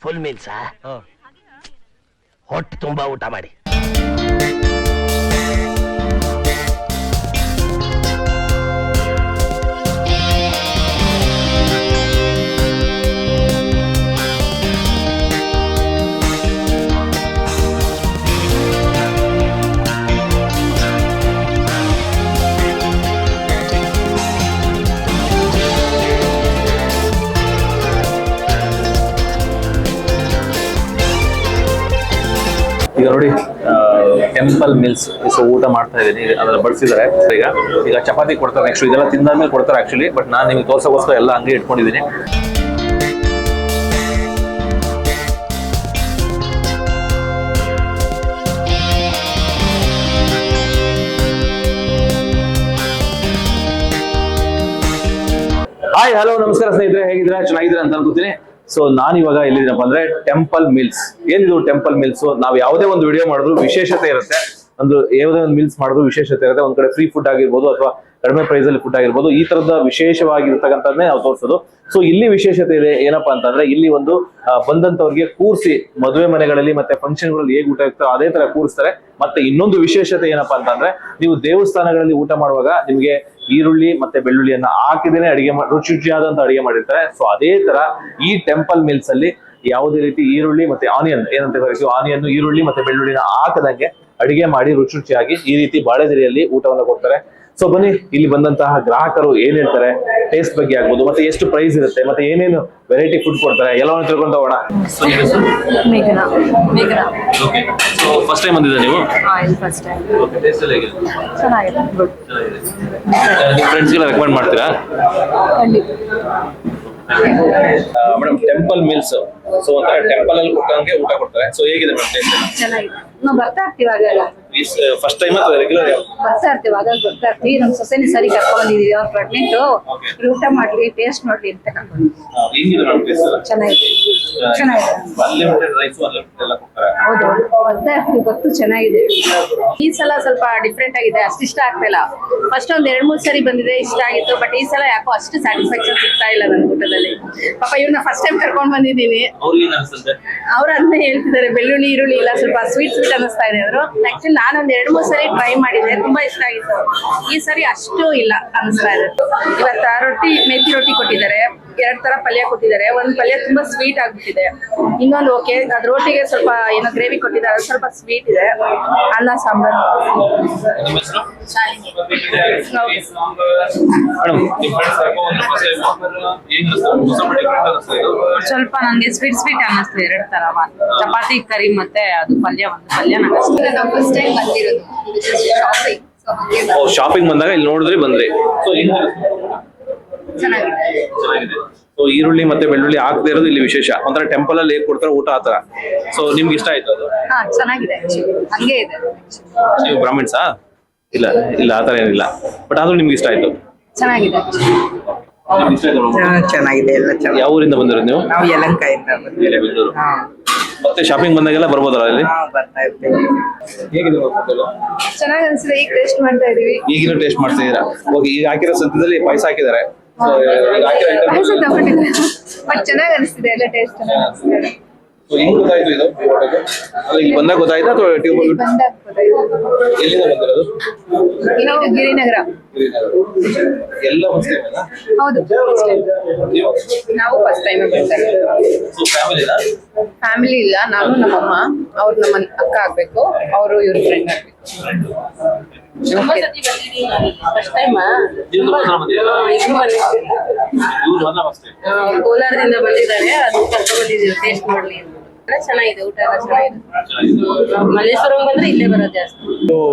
Full ಮೀಲ್ಸಾ? ಹೊಟ್ಟೆ ತುಂಬಾ ಊಟ ಮಾಡಿ. ಈಗ ನೋಡಿ ಟೆಂಪಲ್ ಮಿಲ್ಸ್ ಊಟ ಮಾಡ್ತಾ ಇದ್ದೀನಿ. ಅದನ್ನ ಬಡಿಸಿದ್ದಾರೆ. ಈಗ ಚಪಾತಿ ಕೊಡ್ತಾರೆ. ನೆಕ್ಸ್ಟ್ ಇದೆಲ್ಲ ತಿಂದಾದ್ಮೇಲೆ ಕೊಡ್ತಾರೆ ಆಕ್ಚುಲಿ. ಬಟ್ ನಾನು ನಿಮ್ಗೆ ತೋರ್ಸೋಗೋಸ್ಕರ ಎಲ್ಲ ಹಂಗೆ ಇಟ್ಕೊಂಡಿದ್ದೀನಿ. ಹಾಯ್ ಹಲೋ ನಮಸ್ಕಾರ ಸ್ನೇಹಿತರೆ, ಹೇಗಿದ್ರೆ ಚೆನ್ನಾಗಿದ್ರೆ ಅಂತ ಅನ್ಕೋತೀನಿ. ಸೊ ನಾನು ಇವಾಗ ಎಲ್ಲಿದ್ದೀನಪ್ಪ ಅಂದ್ರೆ ಟೆಂಪಲ್ ಮಿಲ್ಸ್. ಏನಿದು ಟೆಂಪಲ್ ಮಿಲ್ಸ್? ನಾವು ಯಾವುದೇ ಒಂದು ವಿಡಿಯೋ ಮಾಡಿದ್ರು ವಿಶೇಷತೆ ಇರುತ್ತೆ. ಯಾವುದೇ ಒಂದು ಮಿಲ್ಸ್ ಮಾಡಿದ್ರು ವಿಶೇಷತೆ ಇರುತ್ತೆ. ಒಂದ್ ಕಡೆ ಫ್ರೀ ಫುಡ್ ಆಗಿರ್ಬೋದು ಅಥವಾ ಕಡಿಮೆ ಪ್ರೈಸ್ ಅಲ್ಲಿ ಫುಡ್ ಆಗಿರ್ಬೋದು, ಈ ತರದ ವಿಶೇಷವಾಗಿರ್ತಕ್ಕಂಥದ್ದೇ ನಾವು ತೋರಿಸೋದು. ಸೊ ಇಲ್ಲಿ ವಿಶೇಷತೆ ಇದೆ ಏನಪ್ಪಾ ಅಂತಂದ್ರೆ, ಇಲ್ಲಿ ಒಂದು ಬಂದಂತವ್ರಿಗೆ ಕೂರಿಸಿ ಮದುವೆ ಮನೆಗಳಲ್ಲಿ ಮತ್ತೆ ಫಂಕ್ಷನ್ ಗಳಲ್ಲಿ ಹೇಗೆ ಊಟ ಇರ್ತೋ ಅದೇ ತರ ಕೂರಿಸ್ತಾರೆ. ಮತ್ತೆ ಇನ್ನೊಂದು ವಿಶೇಷತೆ ಏನಪ್ಪಾ ಅಂತಂದ್ರೆ, ನೀವು ದೇವಸ್ಥಾನಗಳಲ್ಲಿ ಊಟ ಮಾಡುವಾಗ ನಿಮ್ಗೆ ಈರುಳ್ಳಿ ಮತ್ತೆ ಬೆಳ್ಳುಳ್ಳಿಯನ್ನ ಹಾಕಿದೇನೆ ಅಡಿಗೆ ರುಚಿಯಾದಂತ ಅಡಿಗೆ ಮಾಡಿರ್ತಾರೆ. ಸೊ ಅದೇ ತರ ಈ ಟೆಂಪಲ್ ಮಿಲ್ಸ್ ಅಲ್ಲಿ ಯಾವುದೇ ರೀತಿ ಈರುಳ್ಳಿ ಮತ್ತೆ ಆನಿಯನ್ ಏನಂತ ಕರಿತೀವಿ, ಆನಿಯನ್ ಈರುಳ್ಳಿ ಮತ್ತೆ ಬೆಳ್ಳುಳ್ಳಿನ ಹಾಕದಂಗೆ ಅಡಿಗೆ ಮಾಡಿ ರುಚಿಯಾಗಿ ಈ ರೀತಿ ಬಾಳೆದೆಲೆಯಲ್ಲಿ ಊಟವನ್ನು ಕೊಡ್ತಾರೆ. ಸೊ ಬನ್ನಿ, ಇಲ್ಲಿ ಬಂದಂತಹ ಗ್ರಾಹಕರು ಏನ್ ಹೇಳ್ತಾರೆ ಟೇಸ್ಟ್ ಬಗ್ಗೆ ಆಗ್ಬೋದು, ಮತ್ತೆ ಎಷ್ಟು ಪ್ರೈಸ್ ಇರುತ್ತೆ, ಮತ್ತೆ ಏನೇನು ವೆರೈಟಿ ಫುಡ್ ಕೊಡ್ತಾರೆ ಎಲ್ಲವನ್ನು ತಿಳ್ಕೊಂಡು ಹೋಗೋಣ. ಫಸ್ಟ್ ಟೈಮ್ ಬಂದಿದ್ದ ನೀವು? ಫ್ರೆಂಡ್ಸ್ಗೆಲ್ಲ ರೆಕಮೆಂಡ್ ಮಾಡ್ತೀರಾ? ಮೇಡಮ್ ಟೆಂಪಲ್ ಮಿಲ್ಸ್ ಸೊ ಒಂಥರ ಟೆಂಪಲ್ ಅಲ್ಲಿ ಕೊಟ್ಟಂಗೆ ಊಟ ಕೊಡ್ತಾರೆ. ಸೊ ಹೇಗಿದೆ ಮೇಡಮ್ ಟೇಸ್ಟ್? ಚೆನ್ನಾಗಿದೆ. ನಾವು ಬರ್ತಾ ಇರ್ತೀವಿ ಆಗಾಗ. ಫಸ್ಟ್ ಟೈಮ್ ಅಥವಾ ರೆಗ್ಯುಲರ್? ಬರ್ತಾ ಇರ್ತೀವಿ ಆಗಾಗ ಬರ್ತಾ ಇರ್ತೀವಿ. ನಮ್ಮ ಸೊಸೆನಿ ಸರಿ ಕರ್ಕೊಂಡ್ ಬಂದಿದೀವಿ. ಅವ್ರು ಪ್ರೆಗ್ನೆಂಟ್, ಊಟ ಮಾಡ್ಲಿ ಟೇಸ್ಟ್ ನೋಡ್ಲಿ ಅಂತ ಕರ್ಕೊಂಡು. ಹೆಂಗಿದೆ ಮೇಡಮ್ ಟೇಸ್ಟ್? ಚೆನ್ನಾಗಿದೆ. ಚೆನ್ನಾಗಿದೆ. ಅನ್ಲಿಮಿಟೆಡ್ ರೈಸ್ ಅನ್ಲಿಮಿಟೆಡ್ ಎಲ್ಲ ಕೊಡ್ತಾರೆ. ಹೌದು, ಬರ್ತಾ ಇರ್ತೀವಿ, ಗೊತ್ತು ಚೆನ್ನಾಗಿದೆ. ಈ ಸಲ ಸ್ವಲ್ಪ ಡಿಫ್ರೆಂಟ್ ಆಗಿದೆ. ಅಷ್ಟು ಇಷ್ಟ ಆಗ್ತಾ ಇಲ್ಲ. ಫಸ್ಟ್ ಒಂದ್ 2-3 ಸರಿ ಬಂದಿದೆ, ಇಷ್ಟ ಆಗಿತ್ತು. ಬಟ್ ಈ ಸಲ ಯಾಕೋ ಅಷ್ಟು ಸ್ಯಾಟಿಸ್ಫ್ಯಾಕ್ಷನ್ ಸಿಗ್ತಾ ಇಲ್ಲ ನನ್ನ ಊಟದಲ್ಲಿ. ಪಾಪ ಇವ್ರನ್ನ ಫಸ್ಟ್ ಟೈಮ್ ಕರ್ಕೊಂಡ್ ಬಂದಿದ್ದೀನಿ. ಅವ್ರು ಅದನ್ನೇ ಹೇಳ್ತಿದ್ದಾರೆ, ಬೆಳ್ಳುಳ್ಳಿ ಈರುಳ್ಳಿ ಇಲ್ಲ, ಸ್ವಲ್ಪ ಸ್ವೀಟ್ ಅನ್ನಿಸ್ತಾ ಇದೆ ಅವರು. ಆಕ್ಚುಲಿ ನಾನೊಂದ್ 2-3 ಸರಿ ಟ್ರೈ ಮಾಡಿದ್ದೆ, ತುಂಬಾ ಇಷ್ಟ ಆಗಿತ್ತು. ಈ ಸರಿ ಅಷ್ಟು ಇಲ್ಲ ಅನಿಸ್ತಾ ಇದೆ. ಇವತ್ತ ರೊಟ್ಟಿ, ಮೆಥಿ ರೊಟ್ಟಿ ಕೊಟ್ಟಿದ್ದಾರೆ, 2 ತರ ಪಲ್ಯ ಕೊಟ್ಟಿದ್ದಾರೆ. ಒಂದ್ ಪಲ್ಯ ತುಂಬಾ ಸ್ವೀಟ್ ಆಗ್ಬಿಟ್ಟಿದೆ, ಇನ್ನೊಂದು ಓಕೆ. ಅದ್ ರೋಟಿಗೆ ಸ್ವಲ್ಪ ಏನೋ ಗ್ರೇವಿ ಕೊಟ್ಟಿದ್ದಾರೆ, ಅದು ಸ್ವಲ್ಪ ಸ್ವೀಟ್ ಇದೆ. ಅನ್ನ ಸಾಂಬಾರು. ಸ್ವಲ್ಪ ನಂಗೆ ಸ್ವೀಟ್ ಅನ್ನಿಸ್ತು. 2 ತರ ಚಪಾತಿ ಕರಿ ಮತ್ತೆ ಅದು ಪಲ್ಯ, ಒಂದು ಪಲ್ಯ ನಂಗೆ ನಾವು ಫಸ್ಟ್ ಟೈಮ್ ಬಂದಿರೋದು ಶಾಪಿಂಗ್ ಬಂದಾಗ ಇಲ್ಲಿ ನೋಡಿದ್ರಿ ಬಂದ್ರಿ. ಸೊ ಚೆನ್ನಾಗಿದೆ. ಸೊ ಈರುಳ್ಳಿ ಮತ್ತೆ ಬೆಳ್ಳುಳ್ಳಿ ಹಾಕದೇ ಇರೋದು ಇಲ್ಲಿ ವಿಶೇಷ. ಒಂಥರ ಟೆಂಪಲ್ ಅಲ್ಲಿ ಹೇಗೆ ಕೊಡ್ತಾರೆ ಊಟ ಆತರ. ಸೊ ನಿಮ್ಗೆ ಇಷ್ಟ ಆಯ್ತು ಅದು? ಹಾ, ಚೆನ್ನಾಗಿದೆ. ಹಂಗೆ ಇದೆ. ನೀವು ಬ್ರಾಹ್ಮಿಣ್ಸಾ? ಇಲ್ಲ ಇಲ್ಲ, ಆತರ ಏನಿಲ್ಲ. ಬಟ್ ಆದ್ರೂ ನಿಮ್ಗೆ ಇಷ್ಟ ಆಯ್ತು? ಚೆನ್ನಾಗಿದೆ. ಚೆನ್ನಾಗಿದೆ. ಎಲ್ಲ ಚೆನ್ನಾಗಿ. ಯಾವ ಊರಿಂದ ಬಂದಿರೋದು ನೀವು? ನಾವು ಯಲಹಂಕದಿಂದ ಬಂದಿದ್ದೀವಿ. ಮತ್ತೆ ಶಾಪಿಂಗ್ ಬಂದಾಗೆಲ್ಲ ಬರ್ಬೋದಲ್ಲ ಇಲ್ಲಿ? ಬರ್ತಾ ಇರ್ತೀವಿ. ಹೇಗಿದೆ? ಚೆನ್ನಾಗಿ ಅನ್ಸಿದೆ. ಈಗ ಟೇಸ್ಟ್ ಮಾಡ್ತಾ ಇದೀವಿ. ಈಗಿನ ಟೇಸ್ಟ್ ಮಾಡ್ತಾ ಇದೀರಾ? ಓಕೆ. ಈಗ ಹಾಕಿರೋ ಸದ್ಯದಲ್ಲಿ ಪಾಯಸ ಹಾಕಿದ್ದಾರೆ. ಪಾಯಸ ತಗೊಂಡಿದ್ದಾರೆ. ಬಟ್ ಚೆನ್ನಾಗಿ ಅನಿಸ್ತಿದೆ, ಎಲ್ಲ ಟೇಸ್ಟ್ ಚೆನ್ನಾಗಿ ಅನಿಸ್ತಿದೆ. ಹೆಂಗ್ ಗೊತ್ತಾಯ್ತು ಇದು? ಇಲ್ಲಿ ಬಂದಾಗ ಗೊತ್ತಾಯ್ತಾ ಅಥವಾ ಟ್ಯೂಬ್ ಬಂದಾಗ ಗೊತ್ತಾಯ್ತು. ಎಲ್ಲಿಂದ ಬಂದಿರೋದು? ನಾವು ಗಿರಿನಗರ. ಎಲ್ಲ ಫಸ್ಟ್ ಟೈಮ್ ಅಲ್ಲ? ಹೌದು, ನೀವು? ನಾವು ಫಸ್ಟ್ ಟೈಮ್ ಬರ್ತಾ ಇರೋದು. ಸೊ ಫ್ಯಾಮಿಲಿನಾ? ಫ್ಯಾಮಿಲಿ ಇಲ್ಲ, ನಾನು ನಮ್ಮಮ್ಮ, ಅವ್ರು ನಮ್ಮ ಅಕ್ಕ ಆಗ್ಬೇಕು, ಅವರು ಇವ್ರ ಫ್ರೆಂಡ್ ಆಗ್ಬೇಕು. ಕೋಲಾರದಿಂದ ಬಂದಿದ್ದಾರೆ, ಅದು ಕರ್ಕೊಂಡು ಬಂದಿದ್ದೀವಿ ಟೇಸ್ಟ್ ಮಾಡ್ಲಿ ಅಂತ. ಚೆನ್ನಾಗಿದೆ, ಊಟ ಎಲ್ಲ ಚೆನ್ನಾಗಿದೆ. ಮಲ್ಲೇಶ್ವರಂ ಬಂದ್ರೆ ಇಲ್ಲೇ ಬರೋದು ಜಾಸ್ತಿ.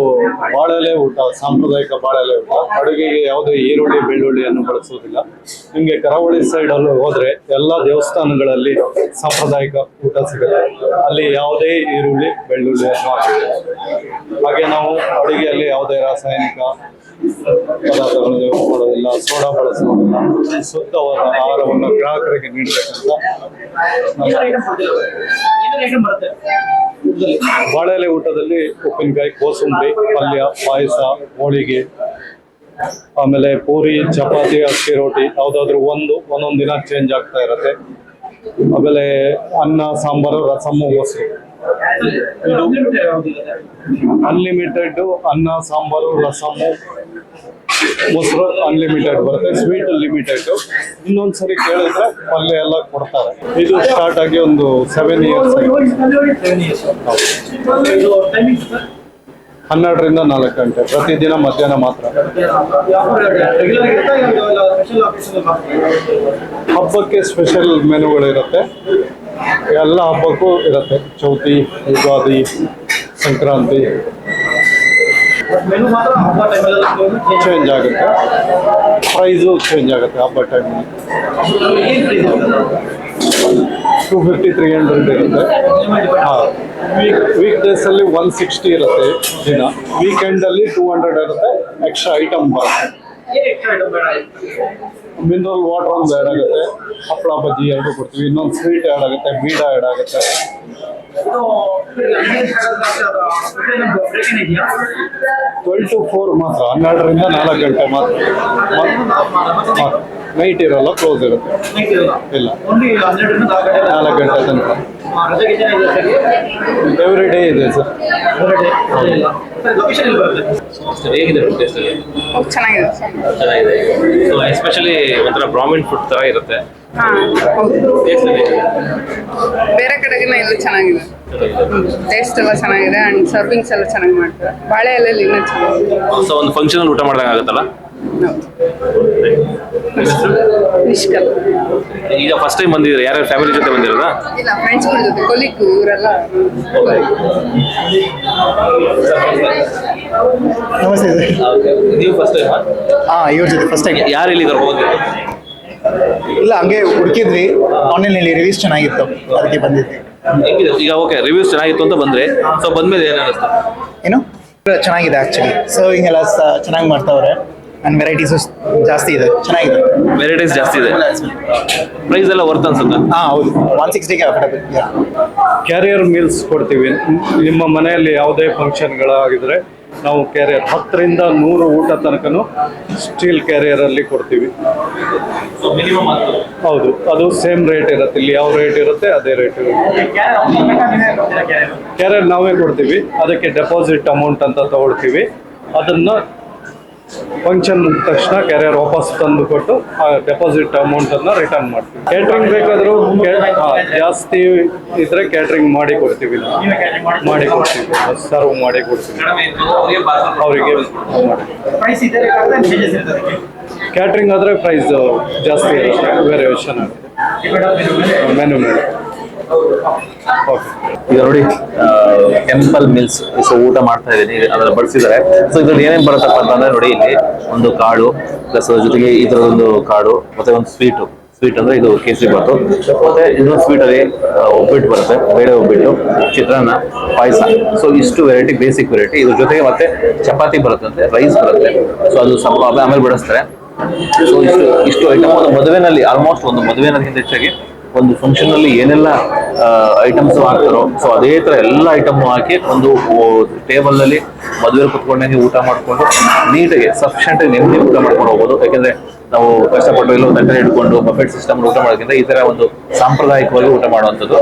ಬಾಳೆಲೆ ಊಟ, ಸಾಂಪ್ರದಾಯಿಕ ಬಾಳೆಲೆ ಊಟ. ಅಡುಗೆಗೆ ಯಾವುದೇ ಈರುಳ್ಳಿ ಬೆಳ್ಳುಳ್ಳಿಯನ್ನು ಬಳಸುವುದಿಲ್ಲ. ನಿಮ್ಗೆ ಕರಾವಳಿ ಸೈಡ್ ಅಲ್ಲಿ ಹೋದ್ರೆ ಎಲ್ಲಾ ದೇವಸ್ಥಾನಗಳಲ್ಲಿ ಸಾಂಪ್ರದಾಯಿಕ ಊಟ ಸಿಗುತ್ತೆ. ಅಲ್ಲಿ ಯಾವುದೇ ಈರುಳ್ಳಿ ಬೆಳ್ಳುಳ್ಳಿಯನ್ನು ಹಾಕಿಲ್ಲ. ಹಾಗೆ ನಾವು ಅಡುಗೆಯಲ್ಲಿ ಯಾವುದೇ ರಾಸಾಯನಿಕ ಪದಾರ್ಥಗಳನ್ನು ಮಾಡೋದಿಲ್ಲ, ಸೋಡಾ ಬಳಸುವುದಿಲ್ಲ. ಶುದ್ಧವಾದ ಆಹಾರವನ್ನು ಗ್ರಾಹಕರಿಗೆ ನೀಡಬೇಕಂತ ಬಾಳೆಲೆ ಊಟದಲ್ಲಿ ಉಪ್ಪಿನಕಾಯಿ, ಕೋಸಂಬರಿ, ಪಲ್ಯ, ಪಾಯಸ, ಹೋಳಿಗೆ, ಆಮೇಲೆ ಪೂರಿ, ಚಪಾತಿ, ಅಕ್ಕಿ ರೊಟ್ಟಿ ಯಾವ್ದಾದ್ರು ಒಂದೊಂದು ದಿನ ಚೇಂಜ್ ಆಗ್ತಾ ಇರುತ್ತೆ. ಆಮೇಲೆ ಅನ್ನ, ಸಾಂಬಾರು, ರಸಮ್ಮು, ಮೊಸರು. ಇದು ಅನ್ಲಿಮಿಟೆಡ್ ಅನ್ನ, ಸಾಂಬಾರು, ರಸಮ್ಮು, ಮೊಸರು ಅನ್ಲಿಮಿಟೆಡ್ ಬರುತ್ತೆ. Sweet limited. ಇನ್ನೊಂದ್ಸರಿ ಕೇಳಿದ್ರೆ ಪಲ್ಯ ಎಲ್ಲ ಕೊಡ್ತಾರೆ. ಇದು ಸ್ಟಾರ್ಟ್ ಆಗಿ ಒಂದು 7 ಇಯರ್ಸ್. 12ರಿಂದ 4 ಗಂಟೆ ಪ್ರತಿದಿನ ಮಧ್ಯಾಹ್ನ ಮಾತ್ರ. ಹಬ್ಬಕ್ಕೆ ಸ್ಪೆಷಲ್ ಮೆನುಗಳಿರುತ್ತೆ. ಎಲ್ಲ ಹಬ್ಬಕ್ಕೂ ಇರುತ್ತೆ. ಚೌತಿ, ಯುಗಾದಿ, ಸಂಕ್ರಾಂತಿ ಚೇಂಜ್ ಆಗುತ್ತೆ. ಪ್ರೈಸು ಚೇಂಜ್ ಆಗುತ್ತೆ ಹಬ್ಬ ಟೈಮಲ್ಲಿ. 250-300 ಇರುತ್ತೆ. ಹಾಂ, ವೀಕ್ ಡೇಸಲ್ಲಿ 160 ಇರುತ್ತೆ ದಿನ. ವೀಕೆಂಡಲ್ಲಿ 200 ಇರುತ್ತೆ. ಎಕ್ಸ್ಟ್ರಾ ಐಟಮ್ ಬರುತ್ತೆ. ಮಿನರಲ್ ವಾಟರ್ ಒಂದು ಆ್ಯಡ್ ಆಗುತ್ತೆ. ಹಪ್ಪಳ ಬಜ್ಜಿ 2 ಕೊಡ್ತೀವಿ. ಇನ್ನೊಂದು ಸ್ವೀಟ್ ಆ್ಯಡ್ ಆಗುತ್ತೆ. ಬೀಡ ಆ್ಯಡ್ ಆಗುತ್ತೆ. 12 to 4 ಮಾತ್ರ. 12ರಿಂದ 4 ಗಂಟೆ ಮಾತ್ರ. ನೈಟ್ ಇರಲ್ಲ, ಕ್ಲೋಸ್ ಇರುತ್ತೆ. ಇಲ್ಲ, 4 ಗಂಟೆ ತನಕ ಎವ್ರಿ ಡೇ ಇದೆ ಸರ್. ಹೇಗಿದೆ ಟೇಸ್ಟ್? ಚೆನ್ನಾಗಿದೆ. ಚೆನ್ನಾಗಿದೆ. ಸೊ ಎಸ್ಪೆಷಲಿ ಒಂಥರ ಬ್ರಾಹ್ಮಿನ್ ಫುಡ್ ತರ ಇರುತ್ತೆ. Taste ಹೇಗಿದೆ? ಬೇರೆ ಕಡೆಗಿನ ಇದು ಚೆನ್ನಾಗಿದೆ. ಟೇಸ್ಟ್ ಎಲ್ಲ ಚೆನ್ನಾಗಿದೆ ಅಂಡ್ ಸರ್ವಿಂಗ್ಸ್ ಎಲ್ಲ ಚೆನ್ನಾಗಿ ಮಾಡ್ತಾರೆ. ಬಾಳೆ ಎಲೆಯಲ್ಲಿ ಇನ್ನೂ ಚೆನ್ನಾಗಿದೆ. ಸೊ ಒಂದು ಫಂಕ್ಷನ್ ಊಟ ಮಾಡಿದಾಗ ಆಗುತ್ತಲ್ಲ. ನಿಷ್ಕಲ್. ಈಗ ಫಸ್ಟ್ ಟೈಮ್ ಬಂದಿದ್ದೀರಾ? ಯಾರ್ಯಾರು ಫ್ಯಾಮಿಲಿ ಜೊತೆ ಬಂದಿರೋದಾ? ಇಲ್ಲ, ಫ್ರೆಂಡ್ಸ್ಗಳ ಜೊತೆ, ಕೊಲಿಗ್ ಇವರೆಲ್ಲ. ನಮಸ್ತೆ ಸರ್. ನೀವು ಫಸ್ಟ್ ಟೈಮ್? ಇವ್ರ ಜೊತೆ ಫಸ್ಟ್ ಟೈಮ್. ಯಾರು ಇಲ್ಲಿ ಹೋಗಿ? ಇಲ್ಲ, ಹಂಗೆ ಹುಡುಕಿದ್ವಿ ಆನ್ಲೈನಲ್ಲಿ, ರಿವ್ಯೂಸ್ ಚೆನ್ನಾಗಿತ್ತು, ಅದಕ್ಕೆ ಬಂದಿದ್ವಿ. ಹೆಂಗಿದೆ ಈಗ? ಓಕೆ, ರಿವ್ಯೂಸ್ ಚೆನ್ನಾಗಿತ್ತು ಅಂತ ಬಂದ್ರೆ, ಸೊ ಬಂದ್ಮೇಲೆ ಏನಿಸ್ತು? ಏನು ಚೆನ್ನಾಗಿದೆ ಆ್ಯಕ್ಚುಲಿ. ಸರ್ವಿಂಗ್ ಎಲ್ಲ ಚೆನ್ನಾಗಿ ಮಾಡ್ತಾವ್ರೆ ಆ್ಯಂಡ್ ವೆರೈಟೀಸು ಜಾಸ್ತಿ ಇದೆ. ಚೆನ್ನಾಗಿದೆ, ವೆರೈಟೀಸ್ ಜಾಸ್ತಿ ಇದೆ. ಪ್ರೈಸ್ ಎಲ್ಲ ವರ್ತ್ ಅನ್ಸುತ್ತೆ? ಹೌದು. 160ಗೆ ಅಫೋರ್ಡಬಲ್. ಕ್ಯಾರಿಯರ್ ಮೀಲ್ಸ್ ಕೊಡ್ತೀವಿ. ನಿಮ್ಮ ಮನೆಯಲ್ಲಿ ಯಾವುದೇ ಫಂಕ್ಷನ್ಗಳಾಗಿದ್ರೆ ನಾವು ಕ್ಯಾರಿಯರ್ 10ರಿಂದ 100 ಊಟ ತನಕನೂ ಸ್ಟೀಲ್ ಕ್ಯಾರಿಯರಲ್ಲಿ ಕೊಡ್ತೀವಿ. ಹೌದು, ಅದು ಸೇಮ್ ರೇಟ್ ಇರುತ್ತೆ. ಇಲ್ಲಿ ಯಾವ ರೇಟ್ ಇರುತ್ತೆ ಅದೇ ರೇಟ್ ಇರುತ್ತೆ. ಕ್ಯಾರಿಯರ್ ನಾವೇ ಕೊಡ್ತೀವಿ. ಅದಕ್ಕೆ ಡೆಪಾಸಿಟ್ ಅಮೌಂಟ್ ಅಂತ ತಗೊಳ್ತೀವಿ. ಅದನ್ನು ಫಂಕ್ಷನ್ ಮುಗಿದ ತಕ್ಷಣ ಕ್ಯಾರಿಯರ್ ವಾಪಸ್ ತಂದು ಕೊಟ್ಟು ಆ ಡೆಪಾಸಿಟ್ ಅಮೌಂಟನ್ನು ರಿಟರ್ನ್ ಮಾಡ್ತೀವಿ. ಕ್ಯಾಟ್ರಿಂಗ್ ಬೇಕಾದರೂ ಜಾಸ್ತಿ ಇದ್ರೆ ಕ್ಯಾಟ್ರಿಂಗ್ ಮಾಡಿ ಕೊಡ್ತೀವಿ. ಮಾಡಿ ಕೊಡ್ತೀವಿ, ಸರ್ವ್ ಮಾಡಿ ಕೊಡ್ತೀವಿ ಅವರಿಗೆ. ಕ್ಯಾಟ್ರಿಂಗ್ ಆದರೆ ಪ್ರೈಸ್ ಜಾಸ್ತಿ ಇರುತ್ತೆ, ವೇರಿಯೇಷನ್ ಆಗುತ್ತೆ ಮೆನು ಮೇಲೆ. ಈಗ ನೋಡಿ, ಟೆಂಪಲ್ ಮಿಲ್ಸ್ ಊಟ ಮಾಡ್ತಾ ಇದ್ದೀನಿ. ಅದನ್ನ ಬಡಿಸಿದ್ದಾರೆ. ಸೊ ಇದ್ರಲ್ಲಿ ಏನೇನು ಬರುತ್ತಪ್ಪ ಅಂತಂದ್ರೆ ನೋಡಿ, ಇಲ್ಲಿ ಒಂದು ಕಾಳು ಪ್ಲಸ್ ಜೊತೆಗೆ ಈ ತರ ಒಂದು ಕಾಳು ಮತ್ತೆ ಒಂದು ಸ್ವೀಟ್ ಅಂದ್ರೆ ಇದು ಕೇಸರಿ ಬಾತು, ಮತ್ತೆ ಇನ್ನೊಂದು ಸ್ವೀಟ್ ಅಲ್ಲಿ ಒಬ್ಬಿಟ್ಟು ಬರುತ್ತೆ, ಬೇಳೆ ಒಬ್ಬಿಟ್ಟು, ಚಿತ್ರಾನ್ನ, ಪಾಯಸ. ಸೊ ಇಷ್ಟು ವೆರೈಟಿ, ಬೇಸಿಕ್ ವೆರೈಟಿ. ಇದ್ರ ಜೊತೆಗೆ ಮತ್ತೆ ಚಪಾತಿ ಬರುತ್ತೆ, ರೈಸ್ ಬರುತ್ತೆ. ಸೊ ಅದು ಸ್ವಲ್ಪ ಆಮೇಲೆ ಬಡಿಸ್ತಾರೆ. ಸೊ ಇಷ್ಟು ಐಟಮ್ ಒಂದು ಮದುವೆನಲ್ಲಿ, ಆಲ್ಮೋಸ್ಟ್ ಒಂದು ಮದುವೆನಕ್ಕಿಂತ ಹೆಚ್ಚಾಗಿ ಒಂದು ಫಂಕ್ಷನ್ ಅಲ್ಲಿ ಏನೆಲ್ಲ ಐಟಮ್ಸ್ ಹಾಕ್ತಾರೋ, ಸೊ ಅದೇ ತರ ಎಲ್ಲ ಐಟಮ್ ಹಾಕಿ ಒಂದು ಟೇಬಲ್ ನಲ್ಲಿ ಮದುವೆ ಕುತ್ಕೊಂಡಾಗ ಊಟ ಮಾಡ್ಕೊಂಡು ನೀಟಾಗಿ ಸಫಿಷಿಯಂಟ್ ಆಗಿ ನೆಮ್ಮದಿ ಊಟ ಮಾಡ್ಕೊಂಡು ಹೋಗ್ಬೋದು. ಯಾಕಂದ್ರೆ ನಾವು ಕಷ್ಟಪಟ್ಟು ಎಲ್ಲೋ ತಟ್ಟೆ ಇಟ್ಕೊಂಡು ಬಫೆಟ್ ಸಿಸ್ಟಮ್ ಊಟ ಮಾಡೋದ್ರಿಂದ ಈ ತರ ಒಂದು ಸಾಂಪ್ರದಾಯಿಕವಾಗಿ ಊಟ ಮಾಡುವಂಥದ್ದು.